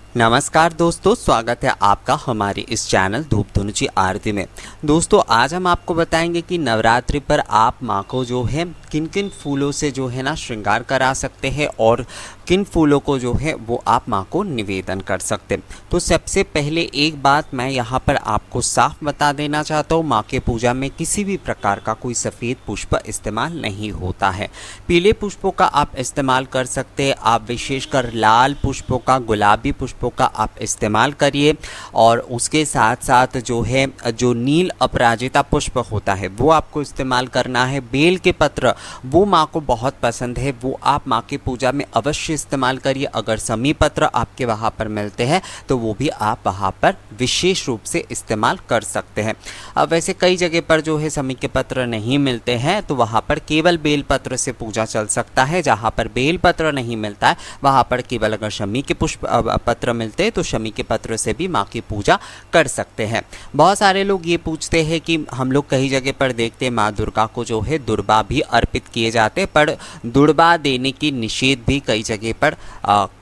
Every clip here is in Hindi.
नमस्कार दोस्तों, स्वागत है आपका हमारे इस चैनल धूप धुनुची आरती में। दोस्तों आज हम आपको बताएंगे कि नवरात्रि पर आप माँ को जो है किन किन फूलों से जो है ना श्रृंगार करा सकते हैं और किन फूलों को जो है वो आप माँ को निवेदन कर सकते हैं। तो सबसे पहले एक बात मैं यहाँ पर आपको साफ बता देना चाहता हूँ, माँ के पूजा में किसी भी प्रकार का कोई सफ़ेद पुष्प इस्तेमाल नहीं होता है। पीले पुष्पों का आप इस्तेमाल कर सकते हैं, आप विशेषकर लाल पुष्पों का, गुलाबी पुष्पों का आप इस्तेमाल करिए। और उसके साथ साथ जो है जो नील अपराजिता पुष्प होता है वो आपको इस्तेमाल करना है। बेल के पत्र वो माँ को बहुत पसंद है, वो आप माँ की पूजा में अवश्य इस्तेमाल करिए। अगर समी पत्र आपके वहाँ पर मिलते हैं तो वो भी आप वहाँ पर विशेष रूप से इस्तेमाल कर सकते हैं। अब वैसे कई जगह पर जो है समी के पत्र नहीं मिलते हैं तो वहाँ पर केवल बेल पत्र से पूजा चल सकता है। जहाँ पर बेल पत्र नहीं मिलता है वहाँ पर केवल अगर शमी के पुष्प पत्र मिलते हैं तो शमी के पत्र से भी माँ की पूजा कर सकते हैं। बहुत सारे लोग ये पूछते हैं कि हम लोग कई जगह पर देखते हैं माँ दुर्गा को जो है दुर्बा भी अर्पित किए जाते हैं, पर दुर्बा देने की निषेध भी कई जगह पर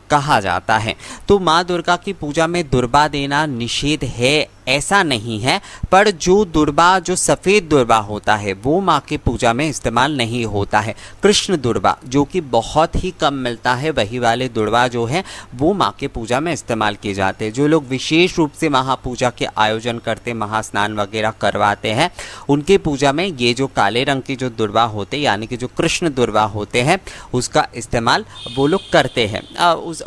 कहा जाता है। तो माँ दुर्गा की पूजा में दुर्बा देना निषेध है ऐसा नहीं है, पर जो दुर्बा जो सफ़ेद दुर्बा होता है वो माँ की पूजा में इस्तेमाल नहीं होता है। कृष्ण दुर्बा जो कि बहुत ही कम मिलता है, वही वाले दुर्बा जो है वो माँ के पूजा में इस्तेमाल किए जाते हैं। जो लोग विशेष रूप से महापूजा के आयोजन करते, महास्नान वगैरह करवाते हैं, उनके पूजा में ये जो काले रंग की जो दुर्बा होते यानी कि जो कृष्ण दुर्बा होते हैं उसका इस्तेमाल वो लोग करते हैं।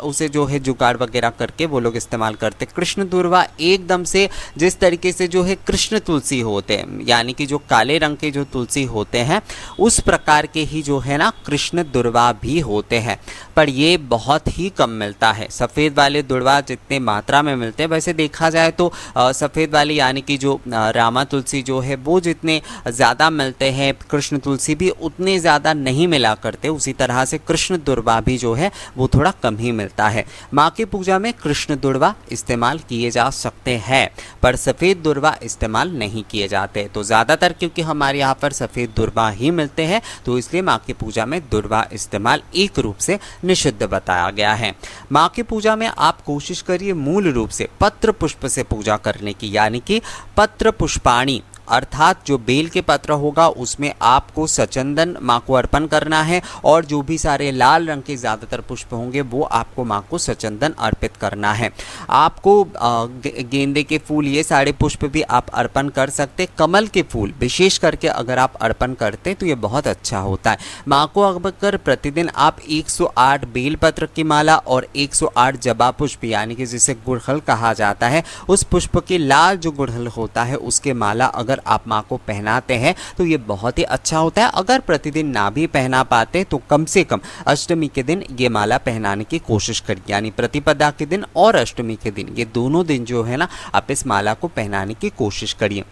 उसे जो है जुगाड़ वगैरह करके वो लोग इस्तेमाल करते। कृष्ण दुर्बा एकदम से जिस तरीके से जो है कृष्ण तुलसी होते हैं यानी कि जो काले रंग के जो तुलसी होते हैं उस प्रकार के ही जो है ना कृष्ण दुर्वा भी होते हैं, पर ये बहुत ही कम मिलता है। सफ़ेद वाले दुर्वा जितने मात्रा में मिलते हैं, वैसे देखा जाए तो सफ़ेद वाले यानी कि जो रामा तुलसी जो है वो जितने ज़्यादा मिलते हैं, कृष्ण तुलसी भी उतने ज़्यादा नहीं मिला करते। उसी तरह से कृष्ण दुर्वा भी जो है वो थोड़ा कम ही मिलता है। माँ की पूजा में कृष्ण दुर्वा इस्तेमाल किए जा सकते हैं पर सफ़ेद दुर्वा इस्तेमाल नहीं किए जाते। तो ज़्यादातर क्योंकि हमारे यहाँ पर सफ़ेद दुर्वा ही मिलते हैं तो इसलिए माँ की पूजा में दुर्वा इस्तेमाल एक रूप से निषिद्ध बताया गया है। माँ की पूजा में आप कोशिश करिए मूल रूप से पत्र पुष्प से पूजा करने की, यानी कि पत्र पुष्पाणी अर्थात जो बेल के पत्र होगा उसमें आपको सचंदन माँ को अर्पण करना है और जो भी सारे लाल रंग के ज़्यादातर पुष्प होंगे वो आपको माँ को सचंदन अर्पित करना है। आपको गेंदे के फूल ये सारे पुष्प भी आप अर्पण कर सकते। कमल के फूल विशेष करके अगर आप अर्पण करते तो ये बहुत अच्छा होता है। माँ को अगर प्रतिदिन आप 108 बेल पत्र की माला और 108 जबा पुष्प यानी कि जिसे गुड़हल कहा जाता है उस पुष्प के लाल जो गुड़हल होता है उसके माला अगर आप माँ को पहनाते हैं तो ये बहुत ही अच्छा होता है। अगर प्रतिदिन ना भी पहना पाते तो कम से कम अष्टमी के दिन ये माला पहनाने की कोशिश करिए, यानी प्रतिपदा के दिन और अष्टमी के दिन ये दोनों दिन जो है ना आप इस माला को पहनाने की कोशिश करिए।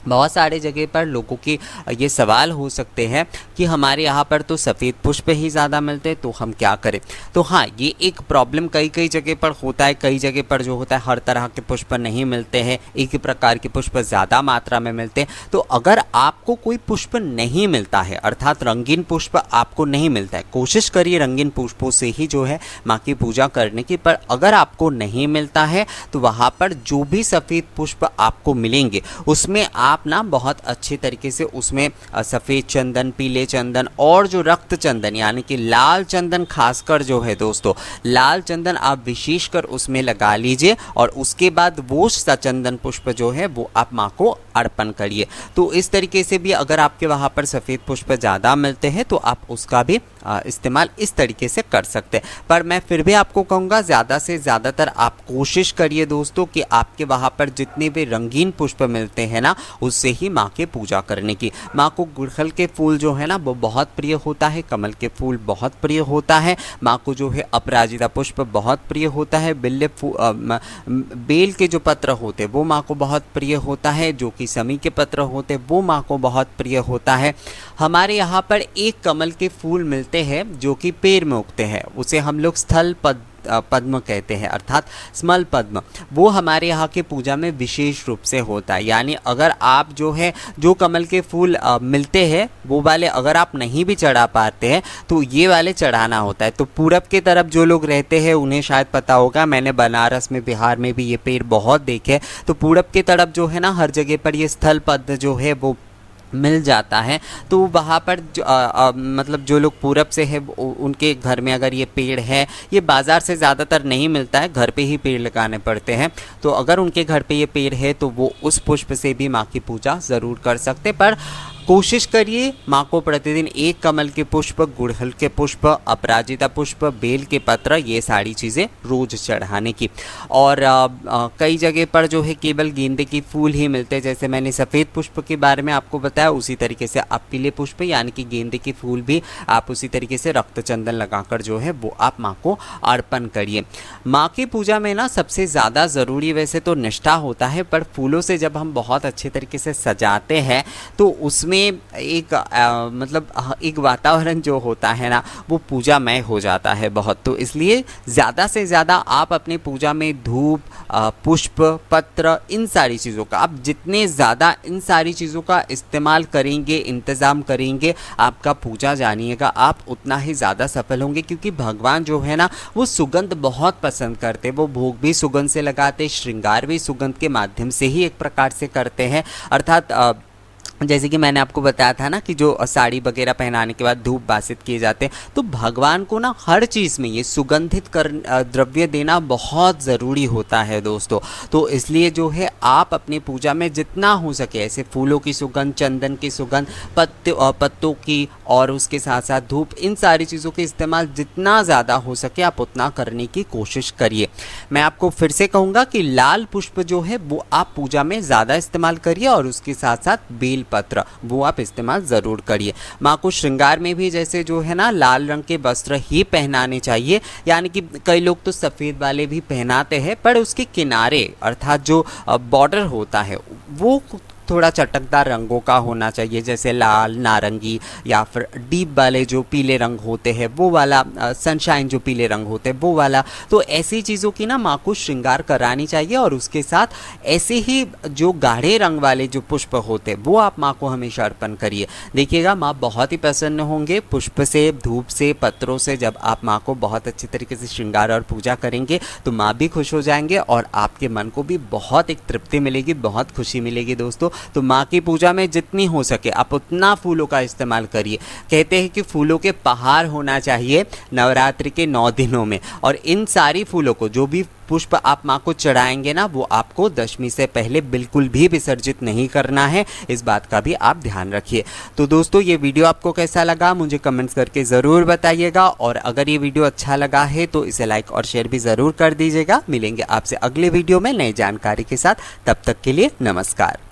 बहुत सारे जगह पर लोगों के ये सवाल हो सकते हैं कि हमारे यहाँ पर तो सफ़ेद पुष्प ही ज़्यादा मिलते हैं तो हम क्या करें। तो हाँ, ये एक प्रॉब्लम कई जगह पर होता है। कई जगह पर जो होता है हर तरह के पुष्प नहीं मिलते हैं, एक ही प्रकार के पुष्प ज़्यादा मात्रा में मिलते हैं। तो अगर आपको कोई पुष्प नहीं मिलता है अर्थात रंगीन पुष्प आपको नहीं मिलता है, कोशिश करिए रंगीन पुष्पों से ही जो है माँ की पूजा करने की। पर अगर आपको नहीं मिलता है तो वहाँ पर जो भी सफ़ेद पुष्प आपको मिलेंगे उसमें आप ना बहुत अच्छे तरीके से उसमें सफ़ेद चंदन, पीले चंदन और जो रक्त चंदन यानी कि लाल चंदन खासकर जो है दोस्तों, लाल चंदन आप विशेष कर उसमें लगा लीजिए और उसके बाद वो सचंदन पुष्प जो है वो आप माँ को अर्पण करिए। तो इस तरीके से भी अगर आपके वहाँ पर सफ़ेद पुष्प ज़्यादा मिलते हैं तो आप उसका भी इस्तेमाल इस तरीके से कर सकते हैं। पर मैं फिर भी आपको कहूँगा ज़्यादा से ज़्यादातर आप कोशिश करिए दोस्तों कि आपके वहाँ पर जितने भी रंगीन पुष्प मिलते हैं ना उससे ही माँ के पूजा करने की। माँ को गुड़हल के फूल जो है ना वो बहुत प्रिय होता है, कमल के फूल बहुत प्रिय होता है, माँ को जो है अपराजिता पुष्प बहुत प्रिय होता है, बेल के जो पत्र होते वो माँ को बहुत प्रिय होता है, जो कि समी के पत्र होते वो माँ को बहुत प्रिय होता है। हमारे यहाँ पर एक कमल के फूल मिलते चढ़ाते हैं जो कि पेड़ में उगते हैं, उसे हम लोग स्थल पद्म कहते हैं, अर्थात स्मल पद्म। वो हमारे यहाँ के पूजा में विशेष रूप से होता है। यानी अगर आप जो है जो कमल के फूल मिलते हैं वो वाले अगर आप नहीं भी चढ़ा पाते हैं तो ये वाले चढ़ाना होता है। तो पूरब के तरफ जो लोग रहते हैं उन्हें शायद पता होगा, मैंने बनारस में, बिहार में भी ये पेड़ बहुत देखे। तो पूरब के तरफ जो है ना हर जगह पर ये स्थल पद्म जो है वो मिल जाता है। तो वहाँ पर मतलब जो लोग पूरब से है उनके घर में अगर ये पेड़ है, ये बाज़ार से ज़्यादातर नहीं मिलता है, घर पे ही पेड़ लगाने पड़ते हैं। तो अगर उनके घर पे ये पेड़ है तो वो उस पुष्प से भी माँ की पूजा ज़रूर कर सकते। पर कोशिश करिए माँ को प्रतिदिन एक कमल के पुष्प, गुड़हल के पुष्प, अपराजिता पुष्प, बेल के पत्र, ये सारी चीज़ें रोज़ चढ़ाने की। और कई जगह पर जो है केवल गेंदे के फूल ही मिलते हैं, जैसे मैंने सफ़ेद पुष्प के बारे में आपको बताया, उसी तरीके से आप पीले पुष्प यानी कि गेंदे के फूल भी आप उसी तरीके से रक्त चंदन लगाकर जो है वो आप माँ को अर्पण करिए। माँ की पूजा में ना सबसे ज़्यादा ज़रूरी वैसे तो निष्ठा होता है, पर फूलों से जब हम बहुत अच्छे तरीके से सजाते हैं तो उसमें एक मतलब एक वातावरण जो होता है ना वो पूजामय हो जाता है बहुत। तो इसलिए ज़्यादा से ज़्यादा आप अपनी पूजा में धूप, पुष्प, पत्र, इन सारी चीज़ों का आप जितने ज़्यादा इन सारी चीज़ों का इस्तेमाल करेंगे, इंतज़ाम करेंगे, आपका पूजा जानिएगा आप उतना ही ज़्यादा सफल होंगे। क्योंकि भगवान जो है ना वो सुगंध बहुत पसंद करते, वो भोग भी सुगंध से लगाते, श्रृंगार भी सुगंध के माध्यम से ही एक प्रकार से करते हैं। अर्थात जैसे कि मैंने आपको बताया था ना कि जो साड़ी वगैरह पहनाने के बाद धूप बासित किए जाते हैं, तो भगवान को ना हर चीज़ में ये सुगंधित द्रव्य देना बहुत ज़रूरी होता है दोस्तों। तो इसलिए जो है आप अपनी पूजा में जितना हो सके ऐसे फूलों की सुगंध, चंदन की सुगंध, पत्तों की और उसके साथ साथ धूप, इन सारी चीज़ों के इस्तेमाल जितना ज़्यादा हो सके आप उतना करने की कोशिश करिए। मैं आपको फिर से कहूँगा कि लाल पुष्प जो है वो आप पूजा में ज़्यादा इस्तेमाल करिए और उसके साथ साथ बेल पत्र वो आप इस्तेमाल ज़रूर करिए। माँ को श्रृंगार में भी जैसे जो है ना लाल रंग के वस्त्र ही पहनाने चाहिए, यानी कि कई लोग तो सफ़ेद वाले भी पहनाते हैं, पर उसके किनारे अर्थात जो बॉर्डर होता है वो थोड़ा चटकदार रंगों का होना चाहिए, जैसे लाल, नारंगी या फिर डीप वाले जो पीले रंग होते हैं वो वाला, सनशाइन जो पीले रंग होते हैं वो वाला। तो ऐसी चीज़ों की ना माँ को श्रृंगार करानी चाहिए। और उसके साथ ऐसे ही जो गाढ़े रंग वाले जो पुष्प होते हैं वो आप माँ को हमेशा अर्पण करिए। देखिएगा माँ बहुत ही प्रसन्न होंगे। पुष्प से, धूप से, पत्रों से जब आप माँ को बहुत अच्छी तरीके से श्रृंगार और पूजा करेंगे तो माँ भी खुश हो जाएंगे और आपके मन को भी बहुत एक तृप्ति मिलेगी, बहुत खुशी मिलेगी दोस्तों। तो माँ की पूजा में जितनी हो सके आप उतना फूलों का इस्तेमाल करिए। कहते हैं कि फूलों के पहाड़ होना चाहिए नवरात्रि के 9 दिनों में, और इन सारी फूलों को जो भी पुष्प आप माँ को चढ़ाएंगे ना वो आपको दशमी से पहले बिल्कुल भी विसर्जित नहीं करना है, इस बात का भी आप ध्यान रखिए। तो दोस्तों ये वीडियो आपको कैसा लगा मुझे कमेंट्स करके ज़रूर बताइएगा, और अगर ये वीडियो अच्छा लगा है तो इसे लाइक और शेयर भी ज़रूर कर दीजिएगा। मिलेंगे आपसे अगले वीडियो में नई जानकारी के साथ, तब तक के लिए नमस्कार।